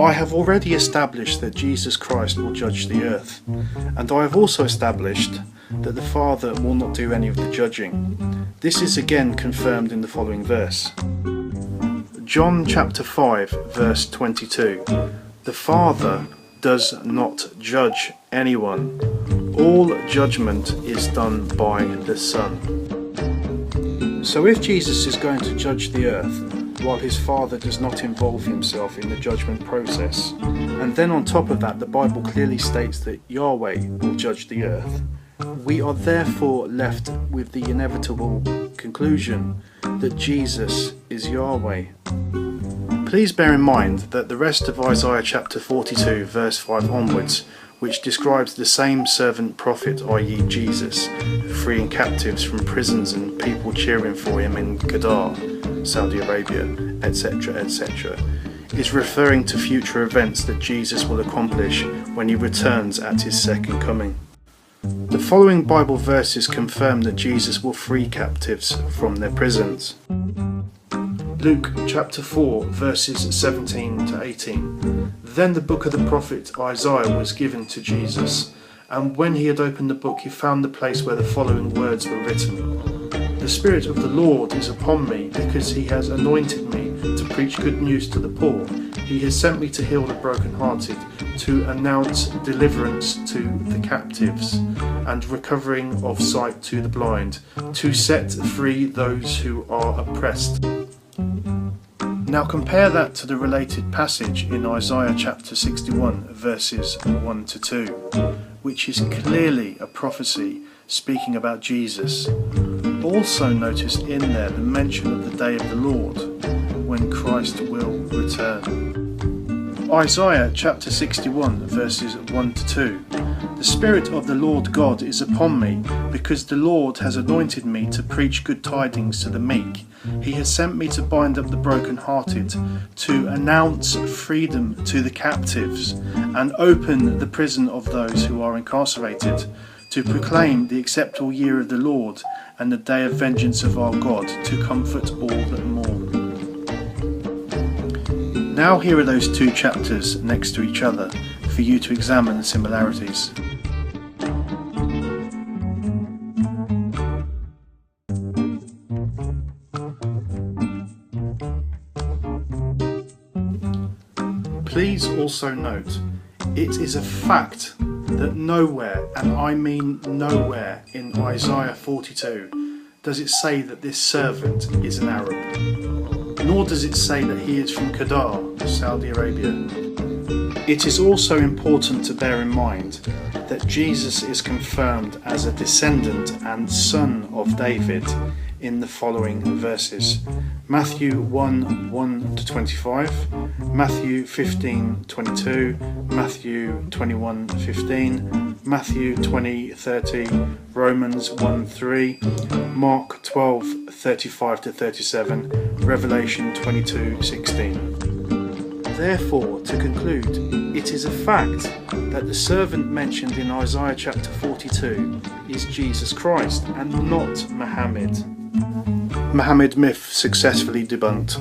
I have already established that Jesus Christ will judge the earth, and I have also established that the Father will not do any of the judging. This is again confirmed in the following verse. John chapter 5 verse 22. The Father does not judge anyone. All judgment is done by the Son. So if Jesus is going to judge the earth, while his Father does not involve himself in the judgment process, and then on top of that the Bible clearly states that Yahweh will judge the earth, we are therefore left with the inevitable conclusion that Jesus is Yahweh. Please bear in mind that the rest of Isaiah chapter 42 verse 5 onwards, which describes the same servant prophet, i.e. Jesus, freeing captives from prisons and people cheering for him in Kedar, Saudi Arabia, etc., etc., is referring to future events that Jesus will accomplish when he returns at his second coming. The following Bible verses confirm that Jesus will free captives from their prisons. Luke chapter 4 verses 17 to 18. Then the book of the prophet Isaiah was given to Jesus, and when he had opened the book he found the place where the following words were written. The Spirit of the Lord is upon me, because he has anointed me to preach good news to the poor. He has sent me to heal the brokenhearted, to announce deliverance to the captives, and recovering of sight to the blind, to set free those who are oppressed. Now compare that to the related passage in Isaiah chapter 61 verses 1 to 2, which is clearly a prophecy speaking about Jesus. Also notice in there the mention of the day of the Lord, when Christ will return. Isaiah chapter 61 verses 1 to 2. The Spirit of the Lord God is upon me, because the Lord has anointed me to preach good tidings to the meek. He has sent me to bind up the brokenhearted, to announce freedom to the captives, and open the prison of those who are incarcerated, to proclaim the acceptable year of the Lord, and the day of vengeance of our God, to comfort all that mourn. Now here are those two chapters next to each other for you to examine the similarities. Please also note, it is a fact that nowhere, and I mean nowhere, in Isaiah 42 does it say that this servant is an Arab, nor does it say that he is from Kedar, Saudi Arabia. It is also important to bear in mind that Jesus is confirmed as a descendant and son of David in the following verses. Matthew 1 to 25, Matthew 15:22, Matthew 21:15, Matthew 20:30, Romans 1:3, Mark 12:35 to 37, Revelation 22:16. Therefore, to conclude, it is a fact that the servant mentioned in Isaiah chapter 42 is Jesus Christ and not Muhammad. Muhammad myth successfully debunked.